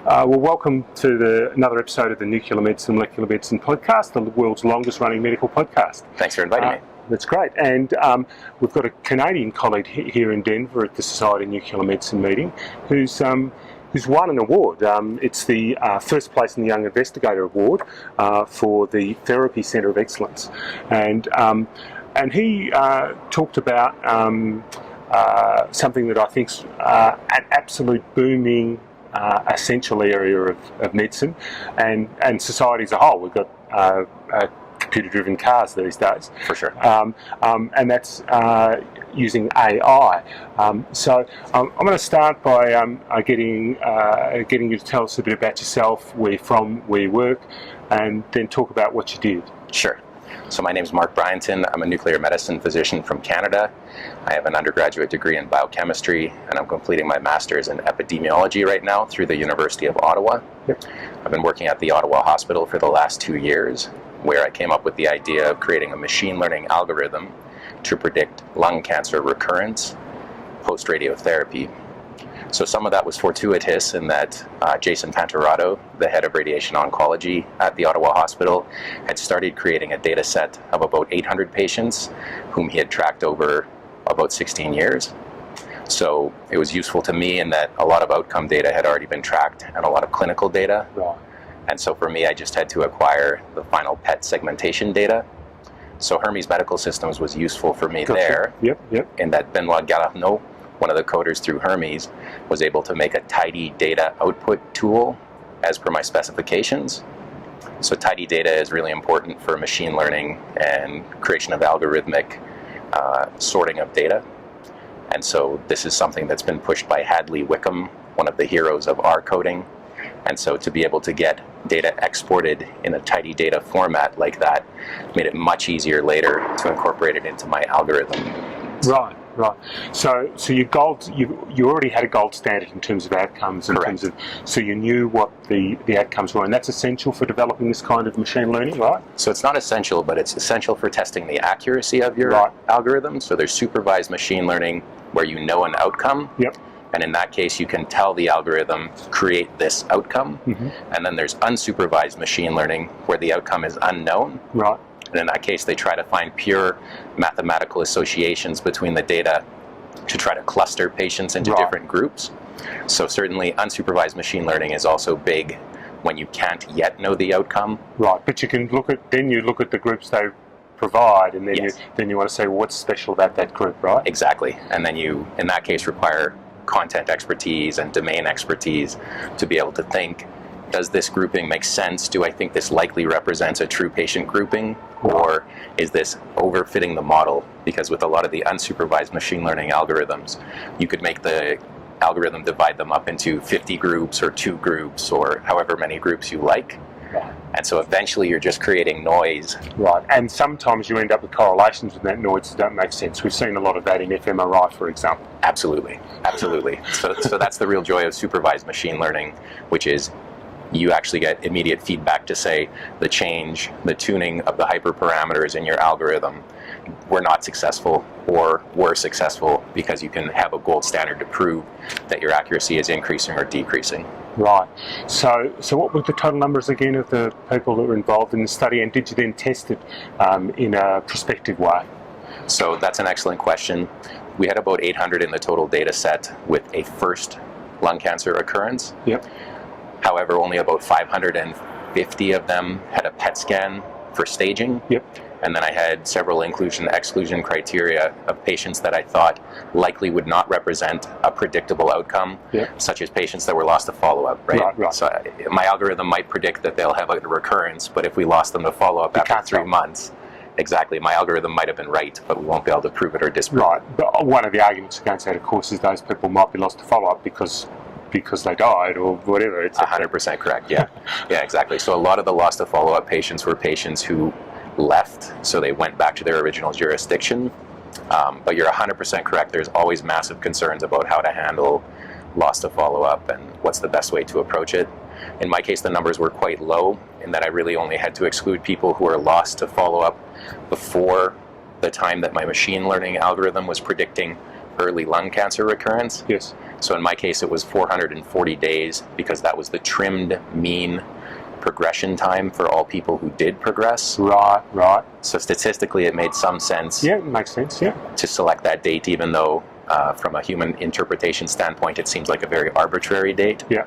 Well, welcome to another episode of the Nuclear Medicine, Molecular Medicine podcast, the world's longest running medical podcast. Thanks for inviting me. That's great. And we've got a Canadian colleague here in Denver at the Society of Nuclear Medicine meeting who's won an award. It's the first place in the Young Investigator Award for the Therapy Centre of Excellence. And he talked about something that I think's an absolute booming essential area of medicine and society as a whole. We've got computer-driven cars these days. For sure. And that's using AI. So I'm going to start by getting you to tell us a bit about yourself, where you're from, where you work, and then talk about what you did. Sure. So my name is Mark Bryanton. I'm a nuclear medicine physician from Canada. I have an undergraduate degree in biochemistry, and I'm completing my master's in epidemiology right now through the University of Ottawa. Yep. I've been working at the Ottawa Hospital for the last 2 years, where I came up with the idea of creating a machine learning algorithm to predict lung cancer recurrence post-radiotherapy. So some of that was fortuitous in that Jason Panterato, the head of radiation oncology at the Ottawa Hospital, had started creating a data set of about 800 patients whom he had tracked over about 16 years. So it was useful to me in that a lot of outcome data had already been tracked and a lot of clinical data. Right. And so for me, I just had to acquire the final PET segmentation data. So Hermes Medical Systems was useful for me there. Yep. In that Benoit Galarneau, one of the coders through Hermes, was able to make a tidy data output tool as per my specifications. So tidy data is really important for machine learning and creation of algorithmic sorting of data. And so this is something that's been pushed by Hadley Wickham, one of the heroes of R coding. And so to be able to get data exported in a tidy data format like that made it much easier later to incorporate it into my algorithm. Right. So you already had a gold standard in terms of outcomes, so you knew what the outcomes were, and that's essential for developing this kind of machine learning, right? So it's not essential, but it's essential for testing the accuracy of your algorithm. So there's supervised machine learning where you know an outcome. Yep. And in that case, you can tell the algorithm, create this outcome. Mm-hmm. And then there's unsupervised machine learning where the outcome is unknown. Right. And in that case, they try to find pure mathematical associations between the data to try to cluster patients into different groups. So certainly unsupervised machine learning is also big when you can't yet know the outcome. Right, but you can look at the groups they provide, and then you want to say, well, what's special about that group, right? Exactly. And then you, in that case, require content expertise and domain expertise to be able to think, does this grouping make sense? Do I think this likely represents a true patient grouping? Or is this overfitting the model? Because with a lot of the unsupervised machine learning algorithms, you could make the algorithm divide them up into 50 groups or 2 groups or however many groups you like. Right. And so eventually you're just creating noise. Right, and sometimes you end up with correlations with that noise that don't make sense. We've seen a lot of that in fMRI, for example. Absolutely. So that's the real joy of supervised machine learning, which is you actually get immediate feedback to say the change, the tuning of the hyperparameters in your algorithm were not successful or were successful, because you can have a gold standard to prove that your accuracy is increasing or decreasing. Right. So what were the total numbers again of the people that were involved in the study, and did you then test it in a prospective way? So that's an excellent question. We had about 800 in the total data set with a first lung cancer occurrence. Yep. However, only about 550 of them had a PET scan for staging. Yep. And then I had several inclusion-exclusion criteria of patients that I thought likely would not represent a predictable outcome, such as patients that were lost to follow-up, right? So my algorithm might predict that they'll have a recurrence, but if we lost them to follow-up after 3 months, exactly, my algorithm might have been right, but we won't be able to prove it or disprove it. Right, but one of the arguments against that, of course, is those people might be lost to follow-up because they died or whatever. It's 100% correct, yeah. Yeah, exactly. So a lot of the lost to follow-up patients were patients who left, so they went back to their original jurisdiction. But you're 100% correct. There's always massive concerns about how to handle loss to follow-up and what's the best way to approach it. In my case, the numbers were quite low in that I really only had to exclude people who were lost to follow-up before the time that my machine learning algorithm was predicting early lung cancer recurrence. Yes. So in my case, it was 440 days because that was the trimmed mean progression time for all people who did progress. Right. So statistically, it made some sense. Yeah, it makes sense, yeah. To select that date, even though from a human interpretation standpoint, it seems like a very arbitrary date. Yeah.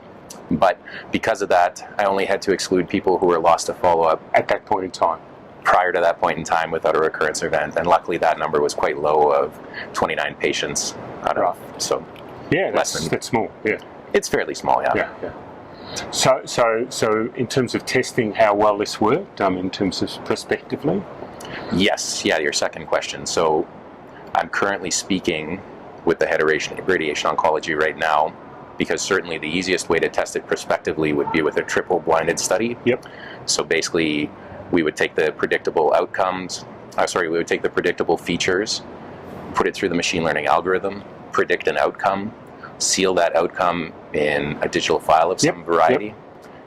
But because of that, I only had to exclude people who were lost to follow-up at that point in time. Prior to that point in time without a recurrence event. And luckily that number was quite low of 29 patients out of, so yeah, less that's small, yeah. It's fairly small, yeah. Yeah. So in terms of testing, how well this worked, in terms of prospectively? Yes, yeah, your second question. So I'm currently speaking with the head of radiation oncology right now, because certainly the easiest way to test it prospectively would be with a triple blinded study. Yep. So basically, we would take the predictable outcomes, we would take the predictable features, put it through the machine learning algorithm, predict an outcome, seal that outcome in a digital file of some variety,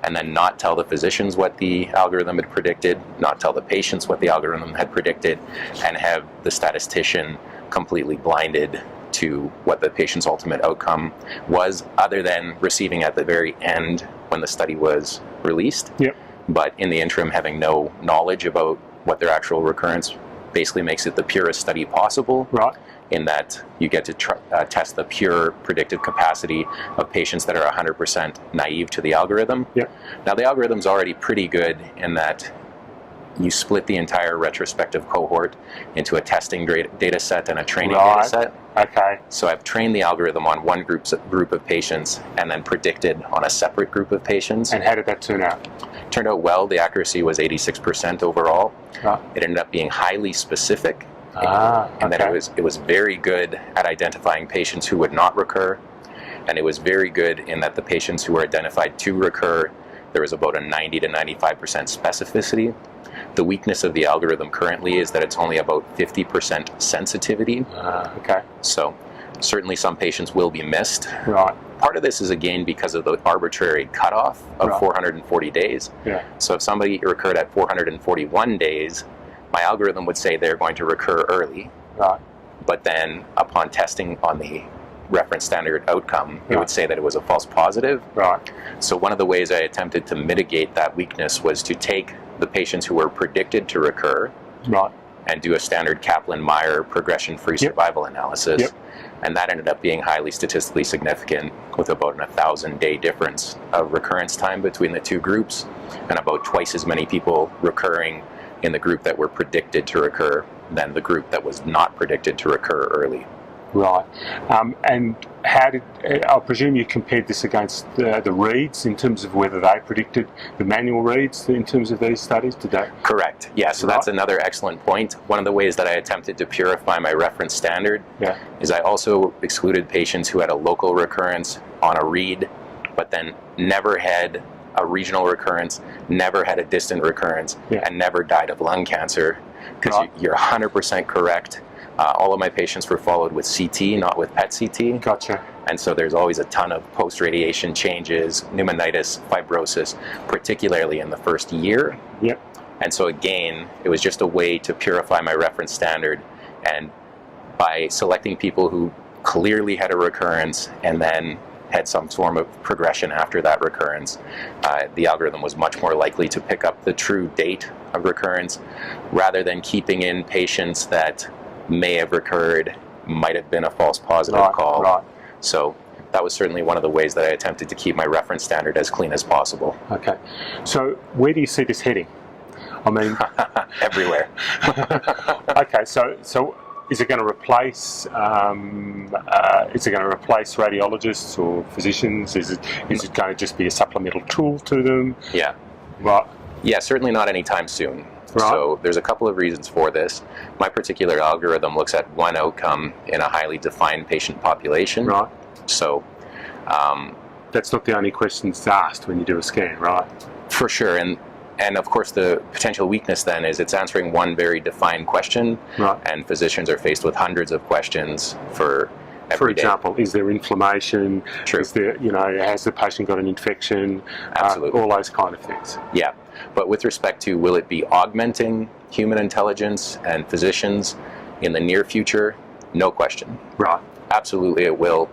and then not tell the physicians what the algorithm had predicted, not tell the patients what the algorithm had predicted, and have the statistician completely blinded to what the patient's ultimate outcome was, other than receiving at the very end when the study was released. Yep. But in the interim, having no knowledge about what their actual recurrence basically makes it the purest study possible. Right. In that you get to test the pure predictive capacity of patients that are 100% naive to the algorithm. Yep. Now the algorithm's already pretty good in that you split the entire retrospective cohort into a testing data set and a training data set. Okay. So I've trained the algorithm on one group of patients and then predicted on a separate group of patients. And how did that turn out? Turned out well. The accuracy was 86% overall. Right. It ended up being highly specific. And then it was very good at identifying patients who would not recur. And it was very good in that the patients who were identified to recur, there was about a 90 to 95% specificity. The weakness of the algorithm currently is that it's only about 50% sensitivity. Okay. So certainly some patients will be missed. Right. Part of this is again because of the arbitrary cutoff of 440 days. Yeah. So if somebody recurred at 441 days, my algorithm would say they're going to recur early. Right. But then upon testing on the reference standard outcome, it would say that it was a false positive. Right. So one of the ways I attempted to mitigate that weakness was to take the patients who were predicted to recur, right, and do a standard Kaplan-Meier progression-free survival analysis. Yep. And that ended up being highly statistically significant, with about an 1,000-day difference of recurrence time between the two groups, and about twice as many people recurring in the group that were predicted to recur than the group that was not predicted to recur early. Right. And how did, I presume you compared this against the reads in terms of whether they predicted the manual reads in terms of these studies? Did they? Correct. Yeah, so that's another excellent point. One of the ways that I attempted to purify my reference standard is I also excluded patients who had a local recurrence on a read, but then never had a regional recurrence, never had a distant recurrence, and never died of lung cancer, because you're 100% correct. All of my patients were followed with CT, not with PET CT. Gotcha. And so there's always a ton of post-radiation changes, pneumonitis, fibrosis, particularly in the first year. Yep. And so again, it was just a way to purify my reference standard. And by selecting people who clearly had a recurrence and then had some form of progression after that recurrence, the algorithm was much more likely to pick up the true date of recurrence, rather than keeping in patients that may have recurred, might have been a false positive call. Right. So that was certainly one of the ways that I attempted to keep my reference standard as clean as possible. Okay. So where do you see this heading? I mean, everywhere. Okay. So is it going to replace? Radiologists or physicians? Is it going to just be a supplemental tool to them? Yeah. Right. Yeah. Certainly not anytime soon. Right. So there's a couple of reasons for this. My particular algorithm looks at one outcome in a highly defined patient population. Right. So that's not the only questions asked when you do a scan, right? For sure. And of course the potential weakness then is it's answering one very defined question, right, and physicians are faced with hundreds of questions for For example, is there inflammation? True. Is there, has the patient got an infection? Absolutely. All those kind of things. Yeah. But with respect to will it be augmenting human intelligence and physicians in the near future? No question. Right. Absolutely it will.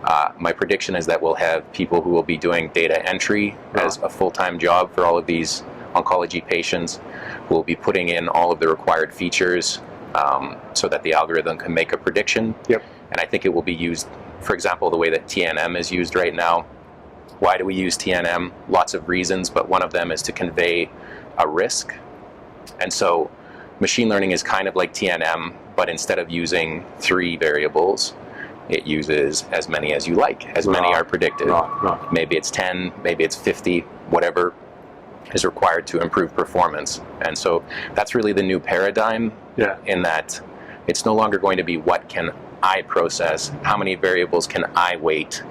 My prediction is that we'll have people who will be doing data entry as a full-time job for all of these oncology patients, who will be putting in all of the required features so that the algorithm can make a prediction. Yep. And I think it will be used, for example, the way that TNM is used right now. Why do we use TNM? Lots of reasons, but one of them is to convey a risk. And so machine learning is kind of like TNM, but instead of using 3 variables, it uses as many as you like, as many are predicted. Right. Maybe it's 10, maybe it's 50, whatever is required to improve performance. And so that's really the new paradigm, in that it's no longer going to be what can I process, how many variables can I weight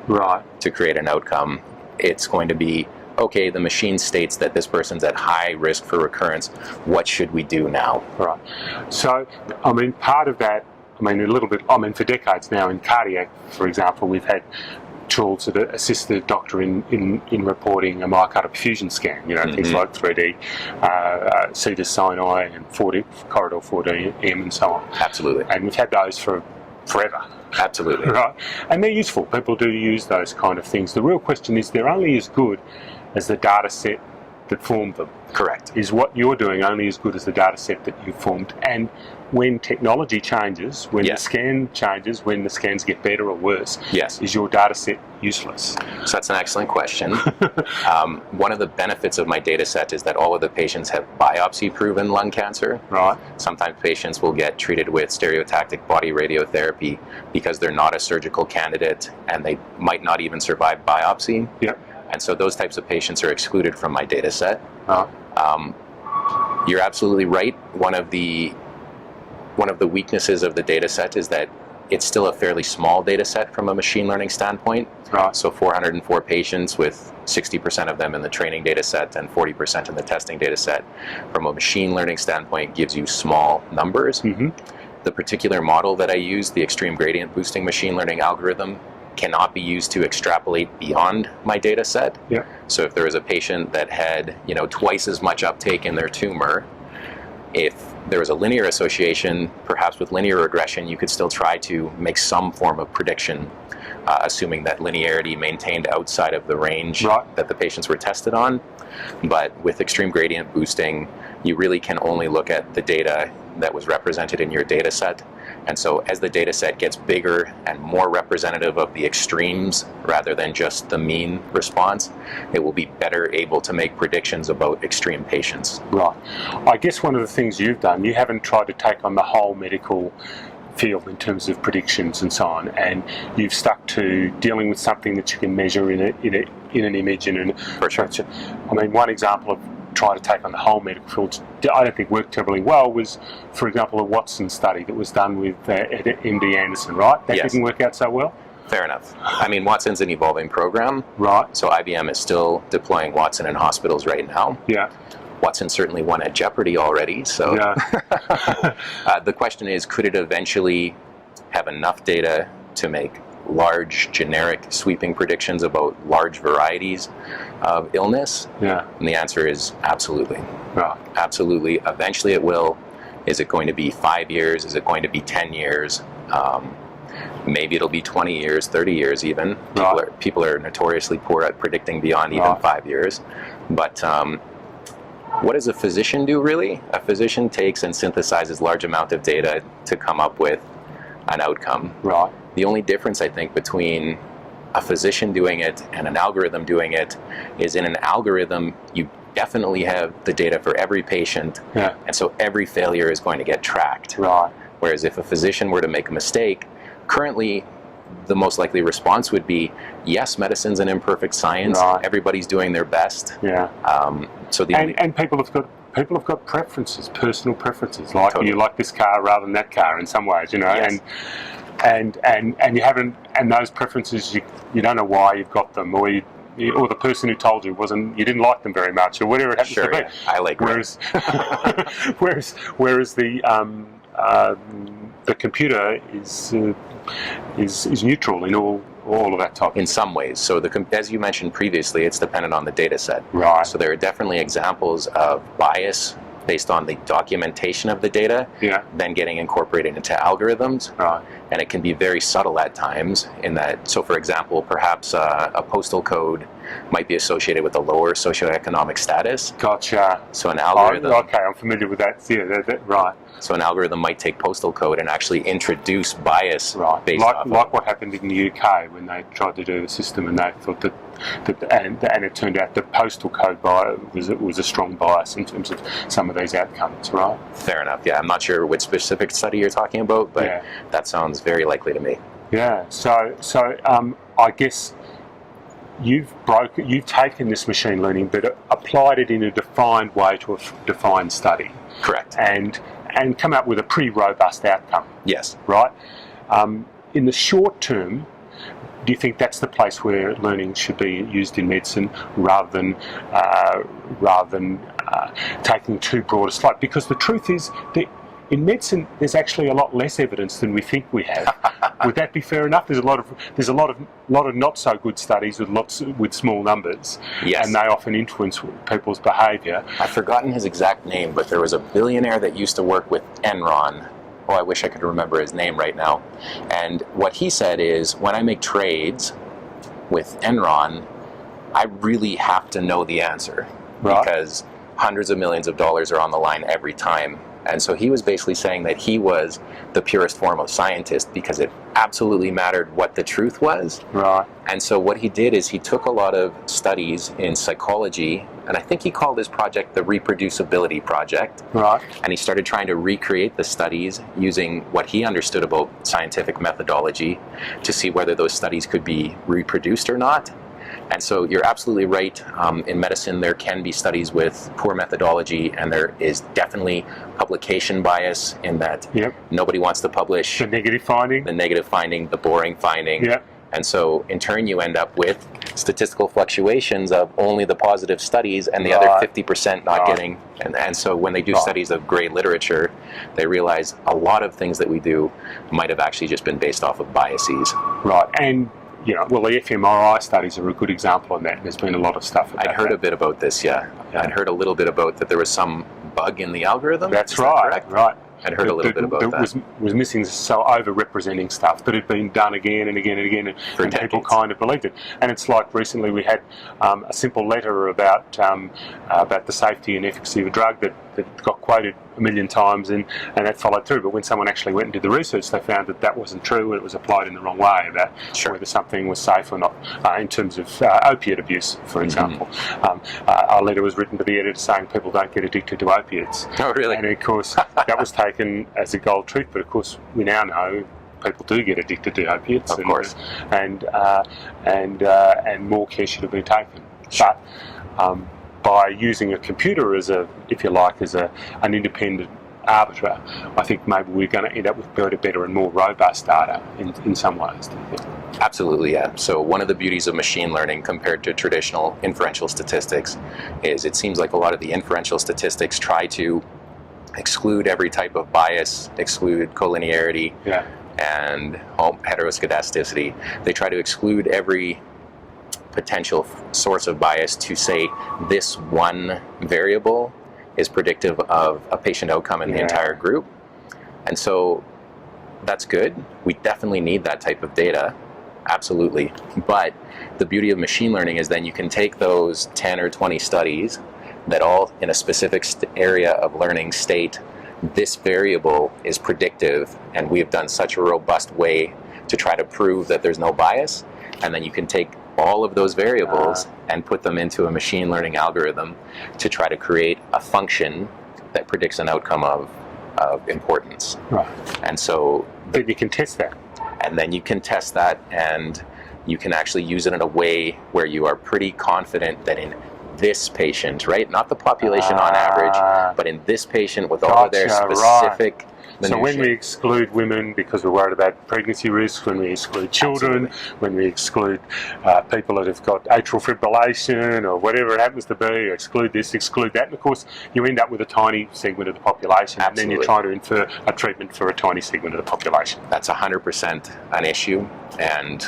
to create an outcome. It's going to be, okay, the machine states that this person's at high risk for recurrence. What should we do now? Right. So, I mean, part of that, I mean, a little bit, I mean, for decades now in cardiac, for example, we've had tools that assist the doctor in reporting a myocardial perfusion scan, things like 3D, CEDAR Sinai and 4D, Corridor 4DM and so on. Absolutely. And we've had those for forever. Absolutely. Right. And they're useful. People do use those kind of things. The real question is, they're only as good as the data set that formed them. Correct. Is what you're doing only as good as the data set that you formed? And when technology changes, when the scan changes, when the scans get better or worse, is your data set useless? So that's an excellent question. One of the benefits of my data set is that all of the patients have biopsy-proven lung cancer. Right. Sometimes patients will get treated with stereotactic body radiotherapy because they're not a surgical candidate and they might not even survive biopsy. Yep. And so those types of patients are excluded from my data set. You're absolutely right. One of the weaknesses of the data set is that it's still a fairly small data set from a machine learning standpoint. So 404 patients with 60% of them in the training data set and 40% in the testing data set, from a machine learning standpoint, gives you small numbers. The particular model that I use, the extreme gradient boosting machine learning algorithm, cannot be used to extrapolate beyond my data set. So if there was a patient that had, twice as much uptake in their tumor, if there was a linear association, perhaps with linear regression, you could still try to make some form of prediction, assuming that linearity maintained outside of the range that the patients were tested on. But with extreme gradient boosting, you really can only look at the data that was represented in your data set. And so as the data set gets bigger and more representative of the extremes rather than just the mean response, it will be better able to make predictions about extreme patients. Right. I guess one of the things you've done, you haven't tried to take on the whole medical field in terms of predictions and so on, and you've stuck to dealing with something that you can measure in an image and in For sure. I mean, one example of trying to take on the whole medical field, I don't think worked terribly well, was, for example, a Watson study that was done with at MD Anderson, right? That didn't work out so well. Fair enough. I mean, Watson's an evolving program. Right. So IBM is still deploying Watson in hospitals right now. Yeah. Watson certainly won at Jeopardy already. So the question is, could it eventually have enough data to make large, generic, sweeping predictions about large varieties of illness? And the answer is absolutely. Absolutely. Eventually it will. Is it going to be 5 years? Is it going to be 10 years? Maybe it'll be 20 years, 30 years even. People are notoriously poor at predicting beyond even 5 years. But what does a physician do, really? A physician takes and synthesizes large amount of data to come up with an outcome. The only difference, I think, between a physician doing it and an algorithm doing it is, in an algorithm, you definitely have the data for every patient, and so every failure is going to get tracked. Whereas if a physician were to make a mistake, currently the most likely response would be, yes, medicine's an imperfect science, everybody's doing their best. So and people have got preferences, personal preferences, like you like this car rather than that car in some ways, and you haven't, and those preferences, you don't know why you've got them, or the person who told you you didn't like them very much, or whatever it happens to be. I like whereas the computer is neutral in all of that type. In some ways. So as you mentioned previously, it's dependent on the data set. So there are definitely examples of bias based on the documentation of the data, then getting incorporated into algorithms. Right. And it can be very subtle at times in that, so for example, perhaps a postal code might be associated with a lower socioeconomic status. Gotcha. So an algorithm... Oh, okay, I'm familiar with that. Yeah, right. So an algorithm might take postal code and actually introduce bias based off of... Like what happened in the UK when they tried to do the system and they thought that and it turned out the postal code was a strong bias in terms of some of these outcomes, right? Fair enough, yeah. I'm not sure which specific study you're talking about, but that sounds very likely to me. Yeah, so I guess you've taken this machine learning but applied it in a defined way to a defined study. Correct. And come up with a pretty robust outcome. Yes. Right? In the short term, do you think that's the place where learning should be used in medicine rather than taking too broad a slope? Because the truth is that in medicine, there's actually a lot less evidence than we think we have. Would that be fair enough? There's a lot of not so good studies with small numbers, and they often influence people's behaviour. I've forgotten his exact name, but there was a billionaire that used to work with Enron. Oh, I wish I could remember his name right now. And what he said is, when I make trades with Enron, I really have to know the answer, because hundreds of millions of dollars are on the line every time. And so he was basically saying that he was the purest form of scientist because it absolutely mattered what the truth was. Right. And so what he did is he took a lot of studies in psychology, and I think he called his project the Reproducibility Project. Right. And he started trying to recreate the studies using what he understood about scientific methodology to see whether those studies could be reproduced or not. And so you're absolutely right. In medicine, there can be studies with poor methodology, and there is definitely publication bias in that nobody wants to publish the negative finding, the boring finding. And so in turn, you end up with statistical fluctuations of only the positive studies and the other 50% not getting. And so when they do studies of gray literature, they realize a lot of things that we do might have actually just been based off of biases. Right. And the fMRI studies are a good example of that. There's been a lot of stuff about I'd heard a bit about this, I'd heard a little bit about that there was some bug in the algorithm. That's right, right. I'd heard a little bit about that. Was missing, so over-representing stuff that had been done again and again and again, and people kind of believed it. And it's like recently we had a simple letter about the safety and efficacy of a drug that got quoted a million times, and that followed through. But when someone actually went and did the research, they found that wasn't true, and it was applied in the wrong way about whether something was safe or not in terms of opiate abuse, for example. Our letter was written to the editor saying people don't get addicted to opiates. Oh, really? And of course, that was taken as a gold truth, but of course we now know people do get addicted to opiates, of course, and more care should have been taken. But by using a computer as an independent arbiter, I think maybe we're going to end up with better and more robust data in some ways. Absolutely, yeah. So one of the beauties of machine learning compared to traditional inferential statistics is it seems like a lot of the inferential statistics try to exclude every type of bias, exclude collinearity, and heteroscedasticity. They try to exclude every potential source of bias to say this one variable is predictive of a patient outcome in the entire group. And so that's good. We definitely need that type of data, absolutely. But the beauty of machine learning is then you can take those 10 or 20 studies that all in a specific area of learning state this variable is predictive, and we have done such a robust way to try to prove that there's no bias, and then you can take all of those variables and put them into a machine learning algorithm to try to create a function that predicts an outcome of importance. Right. And so you can test that. And then you can test that, and you can actually use it in a way where you are pretty confident that in this patient, right? Not the population on average, but in this patient with all of their specific minutiae. So when we exclude women because we're worried about pregnancy risks, when we exclude children, when we exclude people that have got atrial fibrillation or whatever it happens to be, exclude this, exclude that, and of course you end up with a tiny segment of the population, and then you're trying to infer a treatment for a tiny segment of the population. That's 100% an issue, and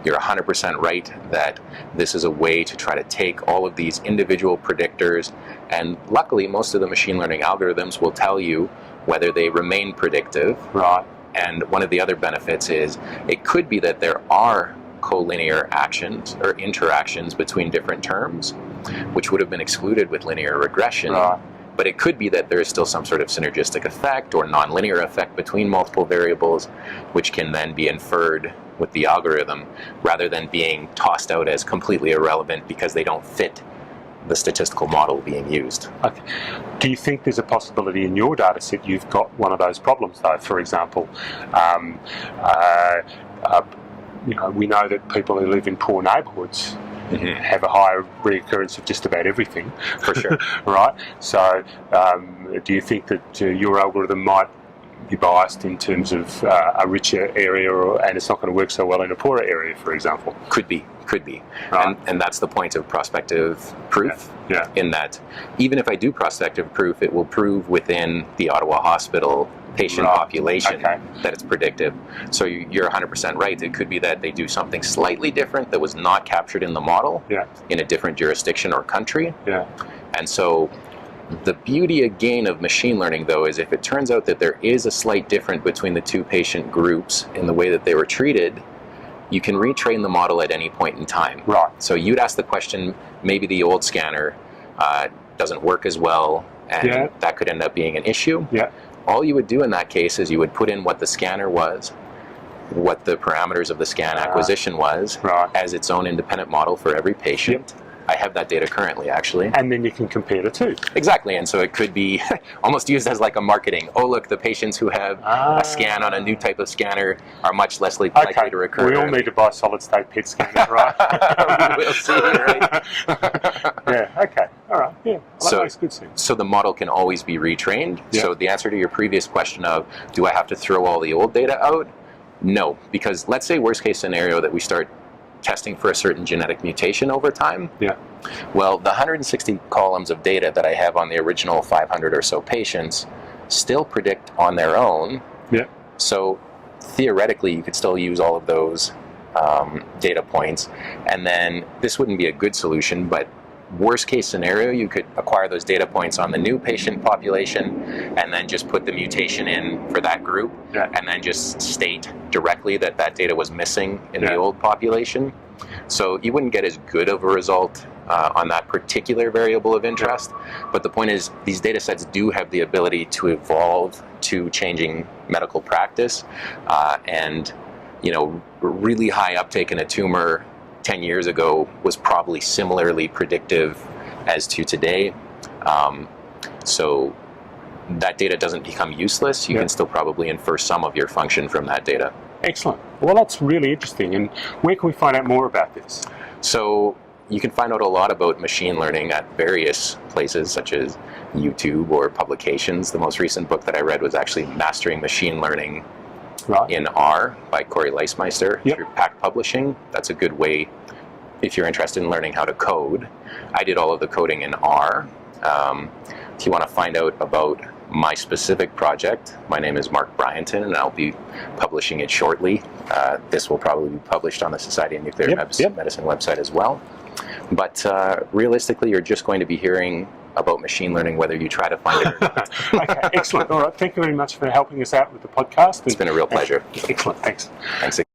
you're 100% right that this is a way to try to take all of these individual predictors, and luckily most of the machine learning algorithms will tell you whether they remain predictive. Right. And one of the other benefits is it could be that there are collinear actions or interactions between different terms, which would have been excluded with linear regression. Right. But it could be that there is still some sort of synergistic effect or nonlinear effect between multiple variables, which can then be inferred with the algorithm rather than being tossed out as completely irrelevant because they don't fit the statistical model being used. Okay. Do you think there's a possibility in your data set you've got one of those problems though? For example, we know that people who live in poor neighbourhoods have a higher reoccurrence of just about everything. For sure. Right? So do you think that your algorithm might be biased in terms of a richer area, and it's not going to work so well in a poorer area, for example? Could be. Right. And that's the point of prospective proof, Yeah. in that even if I do prospective proof, it will prove within the Ottawa Hospital patient population that it's predictive. So you're 100% right. It could be that they do something slightly different that was not captured in the model in a different jurisdiction or country. Yeah. And so the beauty again of machine learning, though, is if it turns out that there is a slight difference between the two patient groups in the way that they were treated, you can retrain the model at any point in time. Right. So you'd ask the question, maybe the old scanner doesn't work as well, and that could end up being an issue. Yeah. All you would do in that case is you would put in what the scanner was, what the parameters of the scan acquisition was, as its own independent model for every patient. Yep. I have that data currently, actually. And then you can compare the two. Exactly, and so it could be almost used as like a marketing. Oh, look, the patients who have a scan on a new type of scanner are much less likely to recur. We all need to buy solid-state PET scanners, right? We'll see, right? Yeah, okay, all right, yeah, well, that makes good sense. So the model can always be retrained. Yep. So the answer to your previous question of, do I have to throw all the old data out? No, because let's say worst case scenario that we start testing for a certain genetic mutation over time. Yeah. Well, the 160 columns of data that I have on the original 500 or so patients still predict on their own. Yeah. So theoretically, you could still use all of those data points, and then this wouldn't be a good solution, but worst case scenario, you could acquire those data points on the new patient population and then just put the mutation in for that group, and then just state directly that that data was missing in the old population. So you wouldn't get as good of a result on that particular variable of interest, but the point is these data sets do have the ability to evolve to changing medical practice, and really high uptake in a tumor 10 years ago was probably similarly predictive as to today. So that data doesn't become useless. You can still probably infer some of your function from that data. Excellent. Well, that's really interesting. And where can we find out more about this? So you can find out a lot about machine learning at various places, such as YouTube or publications. The most recent book that I read was actually Mastering Machine Learning in R by Corey Leismeister through Pact Publishing. That's a good way if you're interested in learning how to code. I did all of the coding in R. If you want to find out about my specific project, my name is Mark Bryanton, and I'll be publishing it shortly. This will probably be published on the Society of Nuclear Medicine website as well. But realistically, you're just going to be hearing about machine learning whether you try to find it or not. Okay, excellent. All right, thank you very much for helping us out with the podcast. It's been a real pleasure. Excellent, thanks. Thanks again.